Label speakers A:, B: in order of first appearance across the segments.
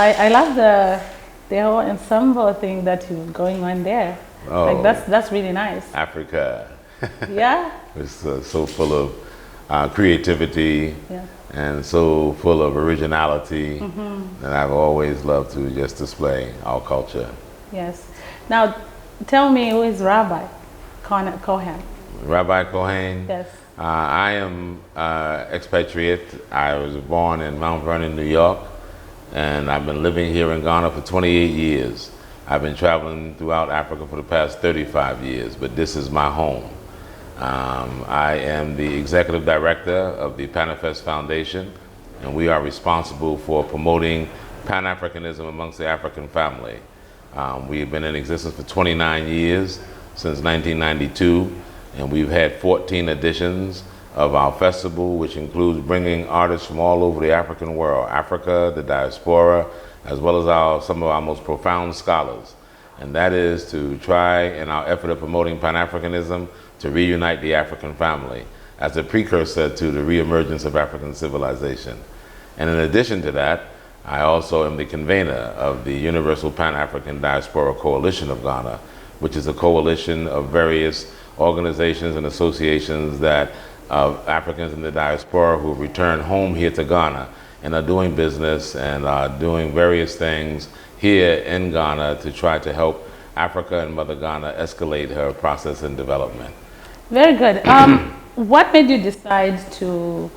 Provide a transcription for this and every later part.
A: I love the whole ensemble thing that you're going on there.
B: Oh,
A: Like that's really nice.
B: Africa.
A: Yeah.
B: It's so full of creativity
A: Yeah.
B: and so full of originality. And I've always loved to just display our culture.
A: Yes. Now, tell me, who is Rabbi Kohain?
B: Rabbi Kohain.
A: Yes.
B: I am expatriate. I was born in Mount Vernon, New York, and I've been living here in Ghana for 28 years. I've been traveling throughout Africa for the past 35 years, but this is my home. I am the executive director of the Pan-Africanist Foundation, and we are responsible for promoting Pan-Africanism amongst the African family. We've been in existence for 29 years, since 1992, and we've had 14 editions of our festival, which includes bringing artists from all over the African world, Africa, the diaspora, as well as some of our most profound scholars. And that is to try, in our effort of promoting Pan-Africanism, to reunite the African family as a precursor to the reemergence of African civilization. And in addition to that, I also am the convener of the Universal Pan-African Diaspora Coalition of Ghana, which is a coalition of various organizations and associations of Africans in the diaspora who return home here to Ghana and are doing business and are doing various things here in Ghana to try to help Africa and Mother Ghana escalate her process and development.
A: Very good. What made you decide to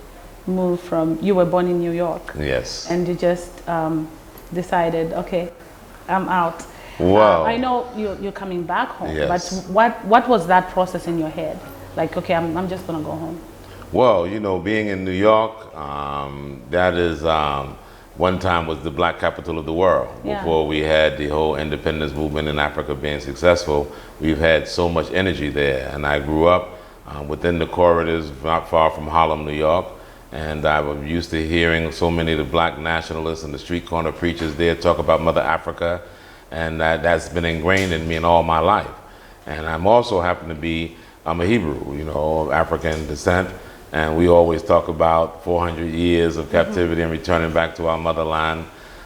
A: move from, you were born in New York.
B: Yes.
A: And you just decided, okay, I'm out.
B: Wow.
A: I know you're coming back home,
B: Yes.
A: but what was that process in your head? Like, okay, I'm just gonna go home.
B: Well, you know, being in New York, that is, one time was the black capital of the world.
A: Yeah.
B: Before we had the whole independence movement in Africa being successful, we've had so much energy there. And I grew up within the corridors not far from Harlem, New York. And I was used to hearing so many of the black nationalists and the street corner preachers there talk about Mother Africa. And that's been ingrained in me in all my life. And I'm also happen to be, I'm a Hebrew, you know, of African descent. And we always talk about 400 years of captivity and returning back to our motherland.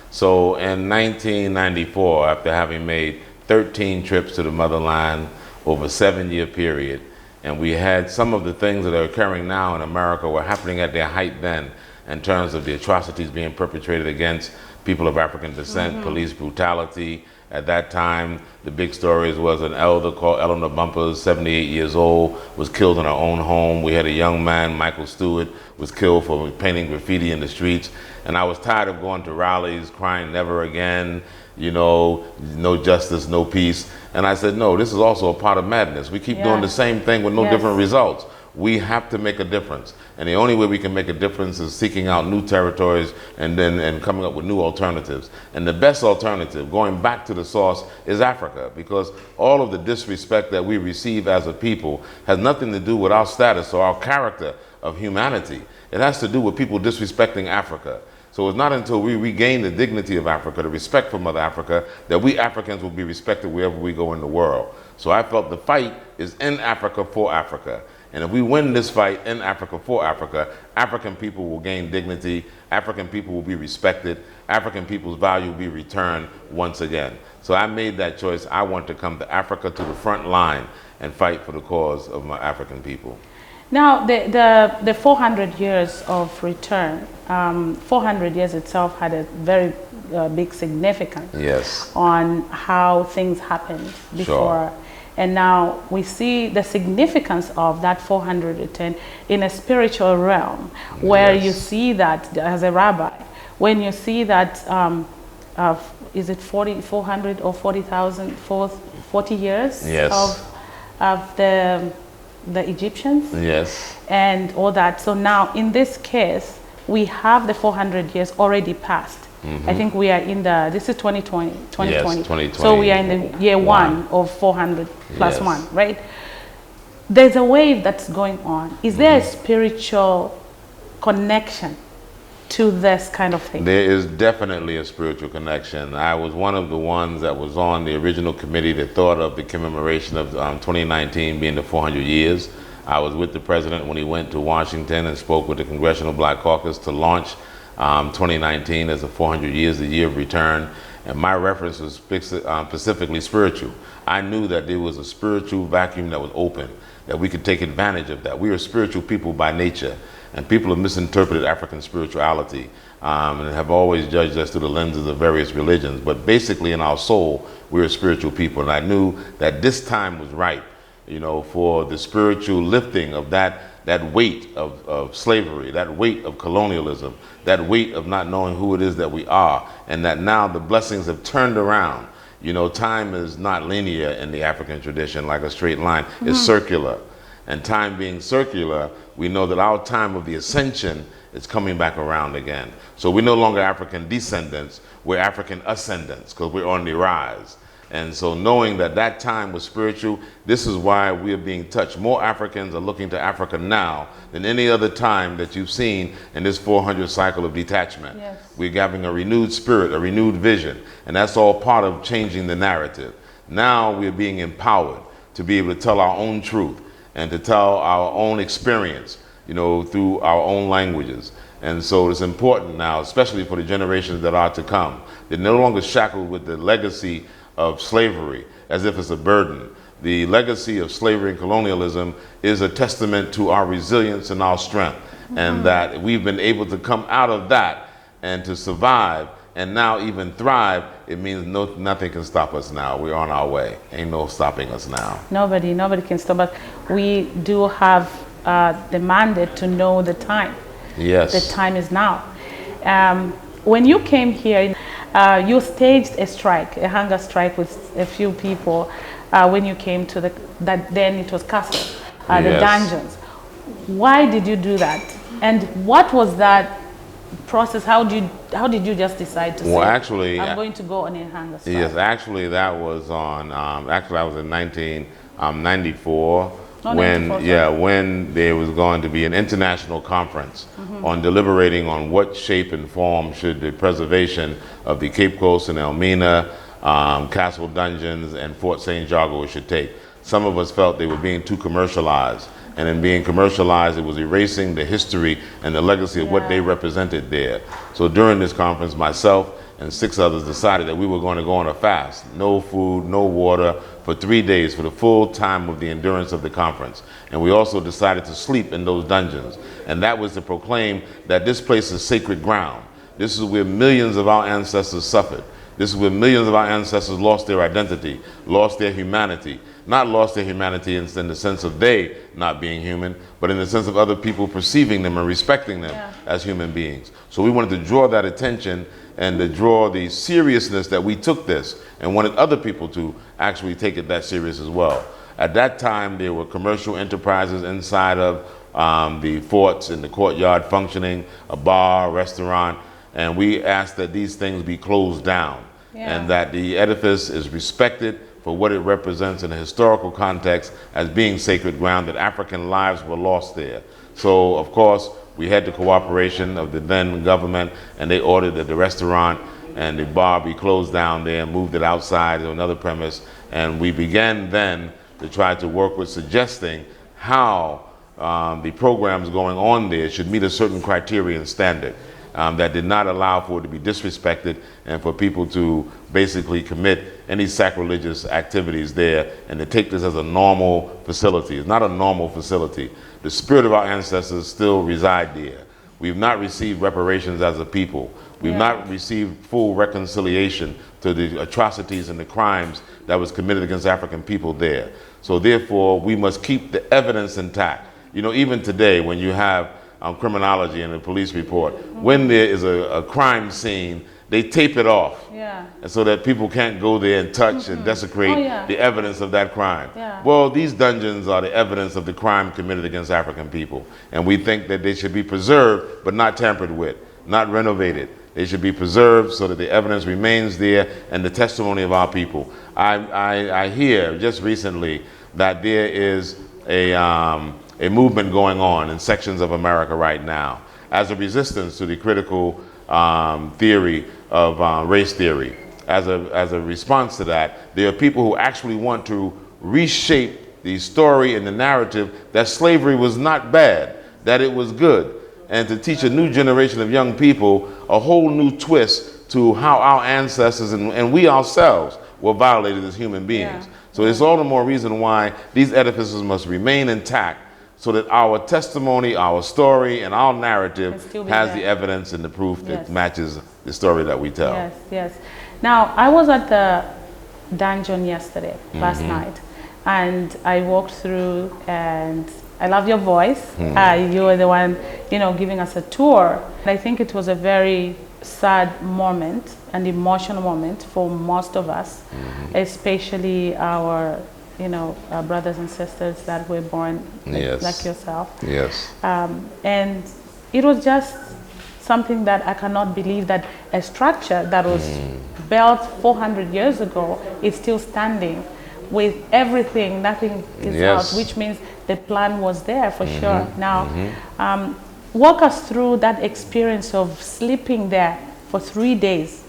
B: So in 1994, after having made 13 trips to the motherland over a 7-year period, and we had some of the things that are occurring now in America were happening at their height then in terms of the atrocities being perpetrated against people of African descent, police brutality. At that time, the big stories was an elder called Eleanor Bumpers, 78 years old, was killed in her own home. We had a young man, Michael Stewart, was killed for painting graffiti in the streets. And I was tired of going to rallies, crying never again, you know, no justice, no peace. And I said, no, this is also a part of madness. We keep doing the same thing with no different results. We have to make a difference. And the only way we can make a difference is seeking out new territories and coming up with new alternatives. And the best alternative, going back to the source, is Africa, because all of the disrespect that we receive as a people has nothing to do with our status or our character of humanity. It has to do with people disrespecting Africa. So it's not until we regain the dignity of Africa, the respect for Mother Africa, that we Africans will be respected wherever we go in the world. So I felt the fight is in Africa for Africa. And if we win this fight in Africa for Africa, African people will gain dignity, African people will be respected, African people's value will be returned once again. So I made that choice. I want to come to Africa, to the front line, and fight for the cause of my African people.
A: Now, the 400 years of return, 400 years itself had a very big significance on how things happened before. Sure. And now we see the significance of that 400 return in a spiritual realm, where you see that as a rabbi, when you see that, is it 400 or 40,000, 40 years of the Egyptians? Yes. And all that. So now in this case, we have the 400 years already passed. I think we are in this is 2020.
B: Yes, 2020.
A: So we are in the year one of 400 plus one, right? There's a wave that's going on. Is there a spiritual connection to this kind of thing?
B: There is definitely a spiritual connection. I was one of the ones that was on the original committee that thought of the commemoration of 2019 being the 400 years. I was with the president when he went to Washington and spoke with the Congressional Black Caucus to launch 2019 as the 400 years, the year of return. And my reference was specifically spiritual. I knew that there was a spiritual vacuum that was open, that we could take advantage of that. We are spiritual people by nature, and people have misinterpreted African spirituality and have always judged us through the lenses of various religions. But basically in our soul, we're spiritual people. And I knew that this time was right, you know, for the spiritual lifting of that weight of slavery, that weight of colonialism, that weight of not knowing who it is that we are, and that now the blessings have turned around. You know, time is not linear in the African tradition like a straight line. It's circular. And time being circular, we know that our time of the ascension is coming back around again. So we're no longer African descendants, we're African ascendants, because we're on the rise. And so knowing that that time was spiritual, this is why we are being touched. More Africans are looking to Africa now than any other time that you've seen in this 400 cycle of detachment.
A: Yes.
B: We're having a renewed spirit, a renewed vision, and that's all part of changing the narrative. Now we're being empowered to be able to tell our own truth and to tell our own experience, you know, through our own languages. And so it's important now, especially for the generations that are to come. They're no longer shackled with the legacy of slavery as if it's a burden. The legacy of slavery and colonialism is a testament to our resilience and our strength, and that we've been able to come out of that and to survive and now even thrive. It means nothing can stop us now. We're on our way. Ain't no stopping us now.
A: Nobody can stop us. We do have the mandate to know the time.
B: Yes.
A: The time is now. When you came here, you staged a strike, a hunger strike with a few people when you came to then it was castle, the
B: Yes.
A: dungeons. Why did you do that? And what was that process? How did you just decide to say,
B: actually,
A: I'm going to go on a hunger strike?
B: Yes, actually that was on, actually I was in 1994. When there was going to be an international conference on deliberating on what shape and form should the preservation of the Cape Coast and Elmina, Castle Dungeons, and Fort St. Jago should take. Some of us felt they were being too commercialized, and in being commercialized, it was erasing the history and the legacy of what they represented there. So during this conference, myself and 6 others decided that we were going to go on a fast. No food, no water, for 3 days for the full time of the endurance of the conference. And we also decided to sleep in those dungeons. And that was to proclaim that this place is sacred ground. This is where millions of our ancestors suffered. This is where millions of our ancestors lost their identity, lost their humanity. Not lost their humanity in the sense of they not being human, but in the sense of other people perceiving them and respecting them as human beings. So we wanted to draw that attention and to draw the seriousness that we took this, and wanted other people to actually take it that serious as well. At that time, there were commercial enterprises inside of the forts in the courtyard functioning, a bar, restaurant, and we asked that these things be closed down and that the edifice is respected for what it represents in a historical context as being sacred ground, that African lives were lost there. So, of course, we had the cooperation of the then government, and they ordered that the restaurant and the bar be closed down there and moved it outside to another premise. And we began then to try to work with suggesting how the programs going on there should meet a certain criterion standard that did not allow for it to be disrespected and for people to basically commit any sacrilegious activities there, and to take this as a normal facility. It's not a normal facility. The spirit of our ancestors still reside there. We've not received reparations as a people. We've not received full reconciliation to the atrocities and the crimes that was committed against African people there. So therefore, we must keep the evidence intact. You know, even today, when you have criminology and a police report, when there is a crime scene, they tape it off, and so that people can't go there and touch and desecrate the evidence of that crime. Well, these dungeons are the evidence of the crime committed against African people, and we think that they should be preserved but not tampered with, not renovated. They should be preserved so that the evidence remains there and the testimony of our people. I hear just recently that there is a movement going on in sections of America right now as a resistance to the critical theory of race theory. As a response to that, there are people who actually want to reshape the story and the narrative that slavery was not bad, that it was good. and to teach a new generation of young people a whole new twist to how our ancestors and we ourselves were violated as human beings. Yeah. So it's all the more reason why these edifices must remain intact, so that our testimony, our story, and our narrative has the evidence and the proof that matches the story that we tell.
A: Yes, yes. Now, I was at the dungeon yesterday, last night, and I walked through, and I love your voice. You were the one, giving us a tour. I think it was a very sad moment, an emotional moment for most of us, especially our our brothers and sisters that were born like yourself.
B: Yes.
A: And it was just something that I cannot believe that a structure that was built 400 years ago is still standing with everything, nothing is out, which means the plan was there for sure. Now, walk us through that experience of sleeping there for 3 days.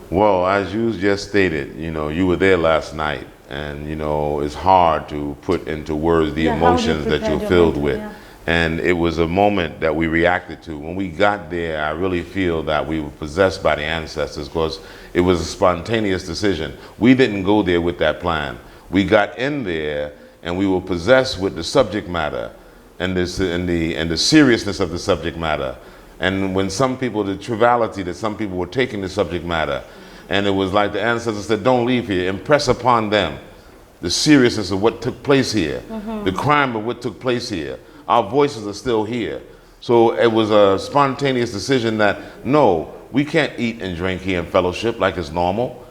B: Well, as you just stated, you were there last night, and it's hard to put into words the emotions that you're filled with. And it was a moment that we reacted to. When we got there, I really feel that we were possessed by the ancestors, because it was a spontaneous decision. We didn't go there with that plan. We got in there and we were possessed with the subject matter and the seriousness of the subject matter. And when some people, the triviality that some people were taking the subject matter, and it was like the ancestors said, don't leave here, impress upon them the seriousness of what took place here, the crime of what took place here. Our voices are still here. So it was a spontaneous decision that, no, we can't eat and drink here in fellowship like it's normal.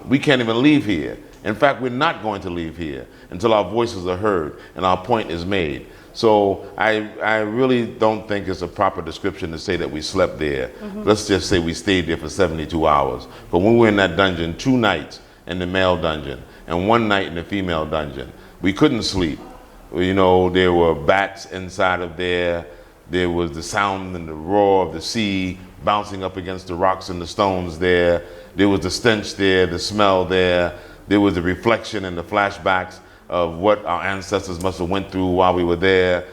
B: We can't even leave here. In fact, we're not going to leave here until our voices are heard and our point is made. So I really don't think it's a proper description to say that we slept there. Let's just say we stayed there for 72 hours. But when we were in that dungeon, 2 nights in the male dungeon and 1 night in the female dungeon, we couldn't sleep. There were bats inside of there. There was the sound and the roar of the sea bouncing up against the rocks and the stones there. There was the stench there, the smell there. There was the reflection and the flashbacks of what our ancestors must have went through while we were there.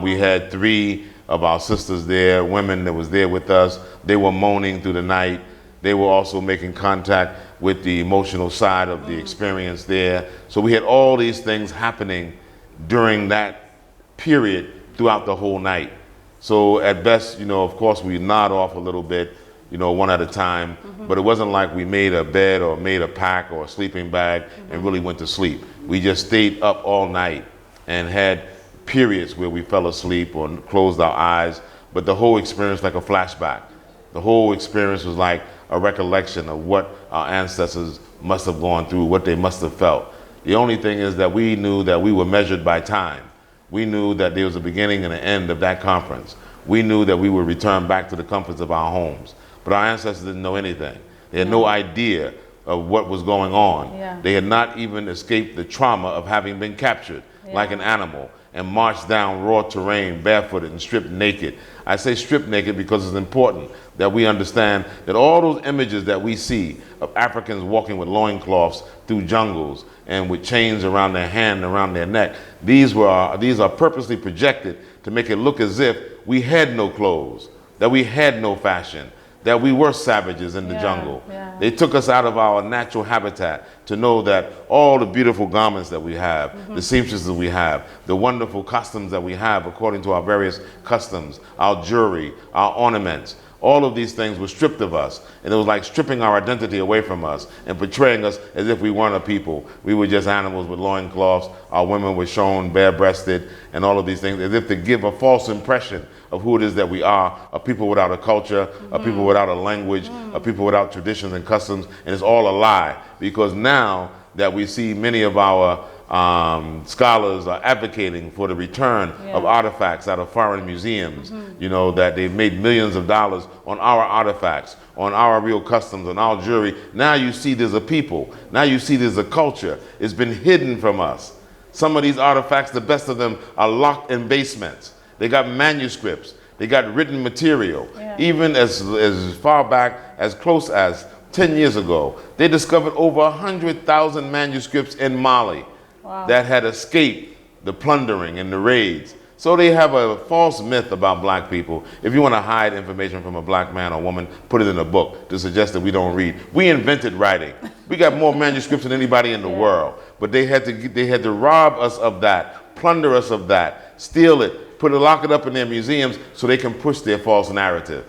B: We had 3 of our sisters there, women that was there with us. They were moaning through the night. They were also making contact with the emotional side of the experience there. So we had all these things happening during that period throughout the whole night. So at best, of course, we nod off a little bit, one at a time, but it wasn't like we made a bed or made a pack or a sleeping bag and really went to sleep. We just stayed up all night and had periods where we fell asleep or closed our eyes, but the whole experience like a flashback. The whole experience was like a recollection of what our ancestors must have gone through, what they must have felt. The only thing is that we knew that we were measured by time. We knew that there was a beginning and an end of that conference. We knew that we would return back to the comforts of our homes. But our ancestors didn't know anything. They had no idea of what was going on. They had not even escaped the trauma of having been captured like an animal and marched down raw terrain barefooted and stripped naked. I say stripped naked because it's important that we understand that all those images that we see of Africans walking with loincloths through jungles and with chains around their hand and around their neck, these are purposely projected to make it look as if we had no clothes, that we had no fashion, that we were savages in the jungle. They took us out of our natural habitat to know that all the beautiful garments that we have, the seamstresses we have, the wonderful customs that we have according to our various customs, our jewelry, our ornaments, all of these things were stripped of us. And it was like stripping our identity away from us and portraying us as if we weren't a people. We were just animals with loincloths. Our women were shown bare-breasted and all of these things, as if to give a false impression of who it is that we are, a people without a culture, a people without a language, a people without traditions and customs, and it's all a lie. Because now that we see many of our scholars are advocating for the return of artifacts out of foreign museums, that they've made millions of dollars on our artifacts, on our real customs, on our jewelry. Now you see there's a people. Now you see there's a culture. It's been hidden from us. Some of these artifacts, the best of them, are locked in basements. They got manuscripts. They got written material. Even as far back, as close as 10 years ago, they discovered over 100,000 manuscripts in Mali that had escaped the plundering and the raids. So they have a false myth about black people. If you want to hide information from a black man or woman, put it in a book to suggest that we don't read. We invented writing. We got more manuscripts than anybody in the world. But they had to rob us of that, plunder us of that, steal it, lock it up in their museums so they can push their false narrative.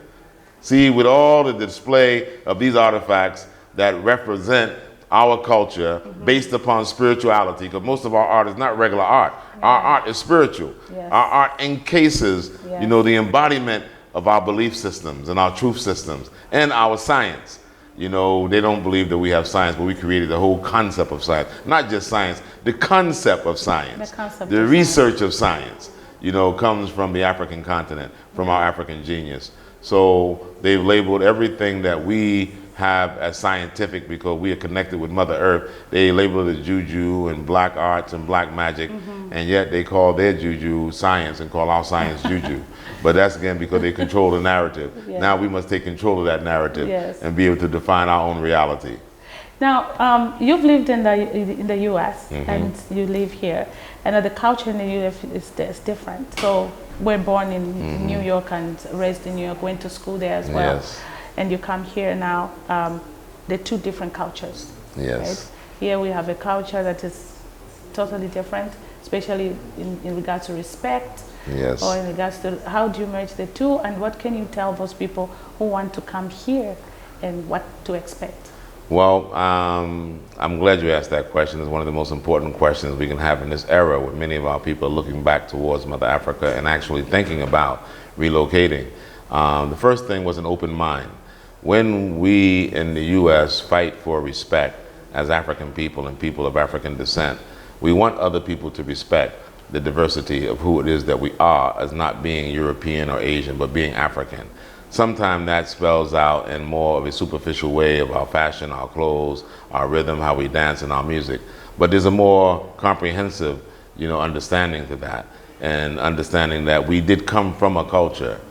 B: See, with all the display of these artifacts that represent our culture based upon spirituality, because most of our art is not regular art. Our art is spiritual.
A: Yes.
B: Our art encases, you know, the embodiment of our belief systems and our truth systems and our science. You know, they don't believe that we have science, but we created the whole concept of science. Not just science, the concept of science. The research of science, you know, comes from the African continent, from our African genius. So they've labeled everything that we have as scientific because we are connected with Mother Earth. They label it as juju and black arts and black magic, and yet they call their juju science and call our science juju. But that's again because they control the narrative. Yes. Now we must take control of that narrative and be able to define our own reality.
A: Now, you've lived in the U.S. and you live here, and the culture in the U.S. is different. So we're born in New York and raised in New York, went to school there as well. Yes. And you come here now, they're two different cultures.
B: Yes.
A: Right? Here we have a culture that is totally different, especially in regards to respect.
B: Yes.
A: Or in regards to how do you merge the two, and what can you tell those people who want to come here and what to expect?
B: Well, I'm glad you asked that question. It's one of the most important questions we can have in this era, where many of our people are looking back towards Mother Africa and actually thinking about relocating. The first thing was an open mind. When we in the U.S. fight for respect as African people and people of African descent, we want other people to respect the diversity of who it is that we are as not being European or Asian, but being African. Sometimes that spells out in more of a superficial way of our fashion, our clothes, our rhythm, how we dance, and our music. But there's a more comprehensive, you know, understanding to that, and understanding that we did come from a culture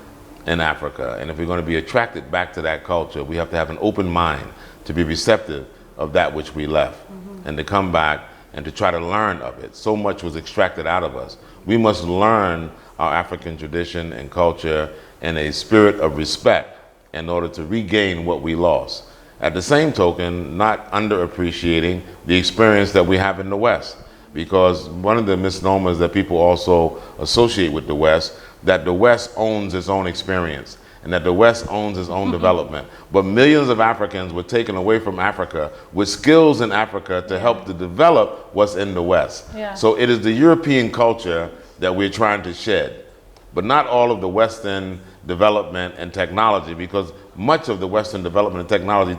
B: in Africa, and if we're going to be attracted back to that culture, we have to have an open mind to be receptive of that which we left, and to come back and to try to learn of it. So much was extracted out of us. We must learn our African tradition and culture in a spirit of respect in order to regain what we lost. At the same token, not underappreciating the experience that we have in the West, because one of the misnomers that people also associate with the West, that the West owns its own experience and that the West owns its own development. But millions of Africans were taken away from Africa with skills in Africa to help to develop what's in the West. So it is the European culture that we're trying to shed, but not all of the Western development and technology, because much of the Western development and technology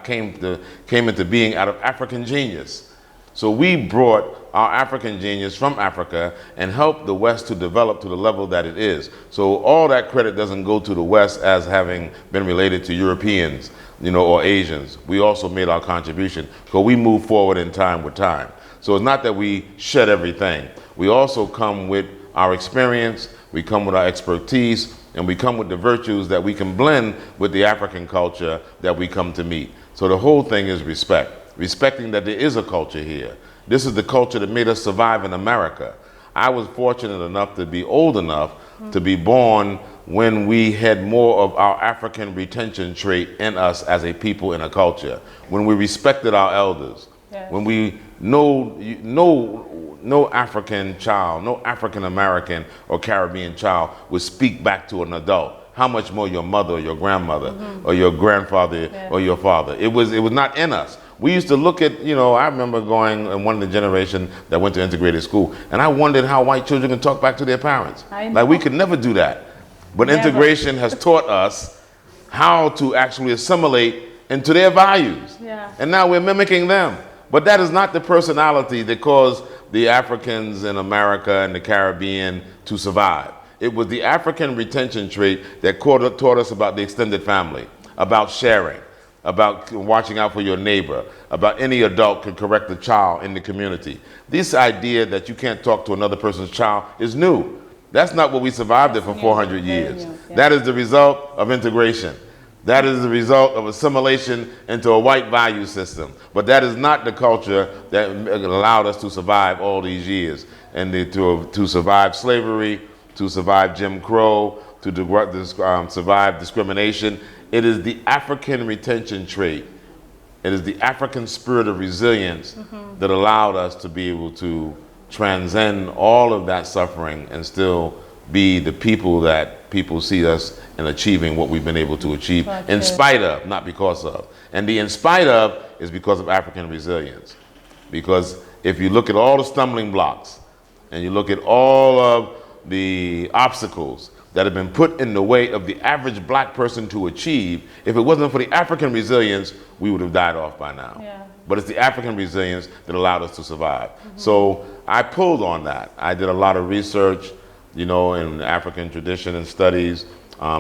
B: came into being out of African genius. So we brought our African genius from Africa and helped the West to develop to the level that it is. So all that credit doesn't go to the West as having been related to Europeans, you know, or Asians. We also made our contribution because we move forward in time with time. So it's not that we shed everything. We also come with our experience, we come with our expertise, and we come with the virtues that we can blend with the African culture that we come to meet. So the whole thing is respect. Respecting that there is a culture here. This is the culture that made us survive in America. I was fortunate enough to be old enough to be born when we had more of our African retention trait in us as a people in a culture, when we respected our elders, when we no African child, no African American or Caribbean child would speak back to an adult. How much more your mother or your grandmother or your grandfather or your father. It was not in us. We used to look at, you know, I remember going in one of the generation that went to integrated school, and I wondered how white children can talk back to their parents. Like, we could never do that. But integration has taught us how to actually assimilate into their values. And now we're mimicking them. But that is not the personality that caused the Africans in America and the Caribbean to survive. It was the African retention trait that taught us about the extended family, about sharing, about watching out for your neighbor, about any adult could correct a child in the community. This idea that you can't talk to another person's child is new. That's not what we survived for 400 years. That is the result of integration. That is the result of assimilation into a white value system. But that is not the culture that allowed us to survive all these years and to survive slavery to survive Jim Crow, to survive discrimination. It is the African retention trait. It is the African spirit of resilience that allowed us to be able to transcend all of that suffering and still be the people that people see us in achieving what we've been able to achieve in spite of, not because of. And the in spite of is because of African resilience. Because if you look at all the stumbling blocks and you look at all of the obstacles that have been put in the way of the average black person to achieve, if it wasn't for the African resilience, we would have died off by now.
A: Yeah.
B: But it's the African resilience that allowed us to survive. So I pulled on that. I did a lot of research, you know, in African tradition and studies.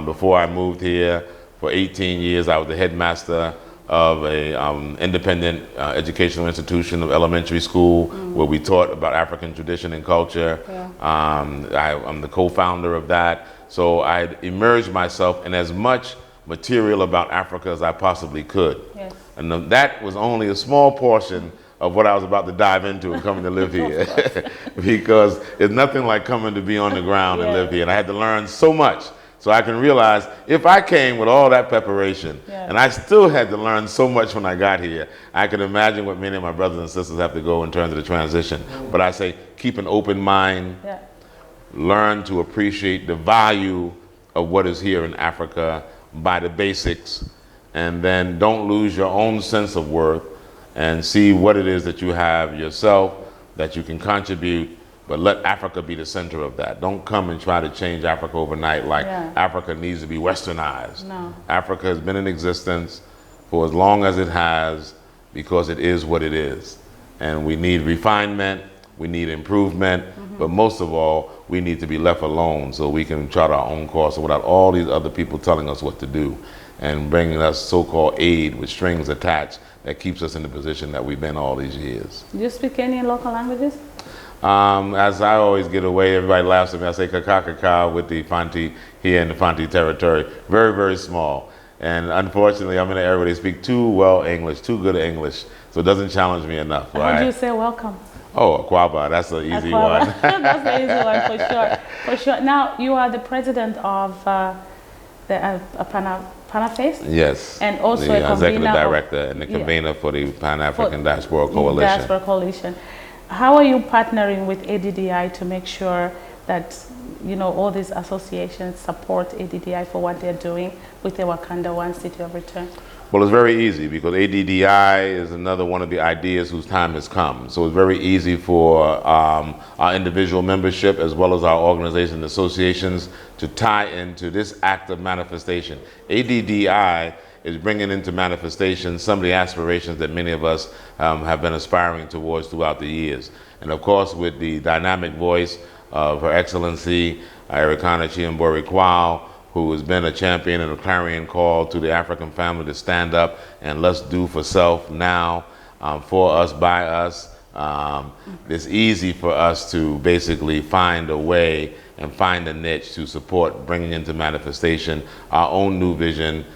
B: Before I moved here, for 18 years, I was the headmaster of a independent educational institution of elementary school where we taught about African tradition and culture.
A: Yeah.
B: I'm the co-founder of that. So I immersed myself in as much material about Africa as I possibly could.
A: Yes.
B: And that was only a small portion of what I was about to dive into and coming to live here. Because it's nothing like coming to be on the ground and live here. And I had to learn so much. So I can realize if I came with all that preparation and I still had to learn so much when I got here, I can imagine what many of my brothers and sisters have to go in terms of the transition. But I say keep an open mind, learn to appreciate the value of what is here in Africa by the basics, and then don't lose your own sense of worth and see what it is that you have yourself that you can contribute. But let Africa be the center of that. Don't come and try to change Africa overnight like Africa needs to be westernized.
A: No.
B: Africa has been in existence for as long as it has because it is what it is. And we need refinement, we need improvement, but most of all, we need to be left alone so we can chart our own course without all these other people telling us what to do and bringing us so-called aid with strings attached that keeps us in the position that we've been all these years.
A: Do you speak any local languages?
B: As I always get away, everybody laughs at me. I say kaka with the Fanti here in the Fanti territory. Very, very small. And unfortunately, I'm in an area where they speak too well English, too good English. So it doesn't challenge me enough.
A: How do you say welcome?
B: Oh, Akwaba, that's an easy one.
A: That's an easy one for sure. For sure. Now, you are the president of the pan-Africanist?
B: Yes.
A: And also
B: the
A: a
B: executive director and the convener for the Pan-African Diaspora Coalition.
A: Diaspora Coalition. How are you partnering with ADDI to make sure that, you know, all these associations support ADDI for what they're doing with the Wakanda One City of Return?
B: Well, it's very easy because ADDI is another one of the ideas whose time has come. So it's very easy for our individual membership as well as our organization and associations to tie into this act of manifestation. ADDI is bringing into manifestation some of the aspirations that many of us have been aspiring towards throughout the years. And of course, with the dynamic voice of Her Excellency Erikana Chiambori-Quao, who has been a champion and a clarion call to the African family to stand up and let's do for self now, for us, by us. It's easy for us to basically find a way and find a niche to support bringing into manifestation our own new vision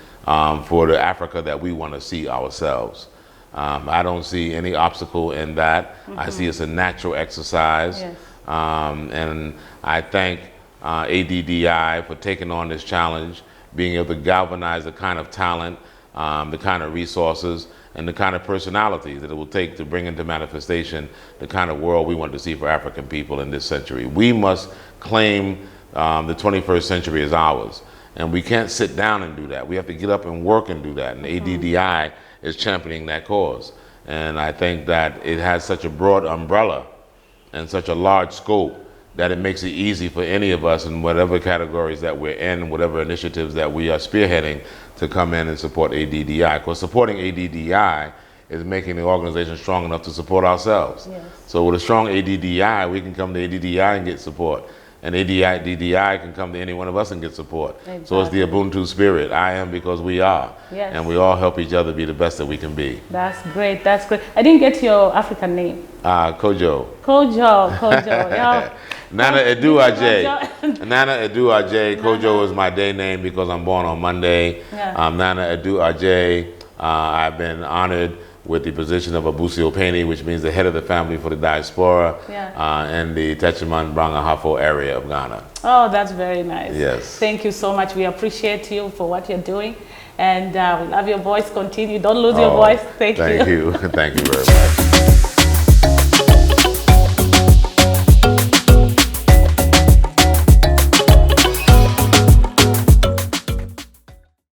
B: for the Africa that we want to see ourselves. I don't see any obstacle in that. I see it's a natural exercise.
A: Yes.
B: And I thank ADDI for taking on this challenge, being able to galvanize the kind of talent, the kind of resources, and the kind of personalities that it will take to bring into manifestation the kind of world we want to see for African people in this century. We must claim the 21st century as ours. And we can't sit down and do that. We have to get up and work and do that. And ADDI is championing that cause. And I think that it has such a broad umbrella and such a large scope that it makes it easy for any of us in whatever categories that we're in, whatever initiatives that we are spearheading to come in and support ADDI. Because supporting ADDI is making the organization strong enough to support ourselves.
A: Yes.
B: So with a strong ADDI, we can come to ADDI and get support. And ADDI can come to any one of us and get support. Exactly. So it's the Ubuntu spirit. I am because we are.
A: Yes.
B: And we all help each other be the best that we can be.
A: That's great. That's great. I didn't get your African name.
B: Kojo.
A: Kojo. Yeah.
B: Nana Edu Ajay. Nana Edu Ajay. Kojo is my day name because I'm born on Monday.
A: Yeah.
B: Nana Edu Ajay. I've been honored with the position of Abusi Openi, which means the head of the family for the diaspora, in the Techiman Brangahafo area of Ghana.
A: Oh, that's very nice.
B: Yes.
A: Thank you so much. We appreciate you for what you're doing. And we love your voice. Continue. Don't lose your voice. Thank you.
B: Thank you. Thank you very much.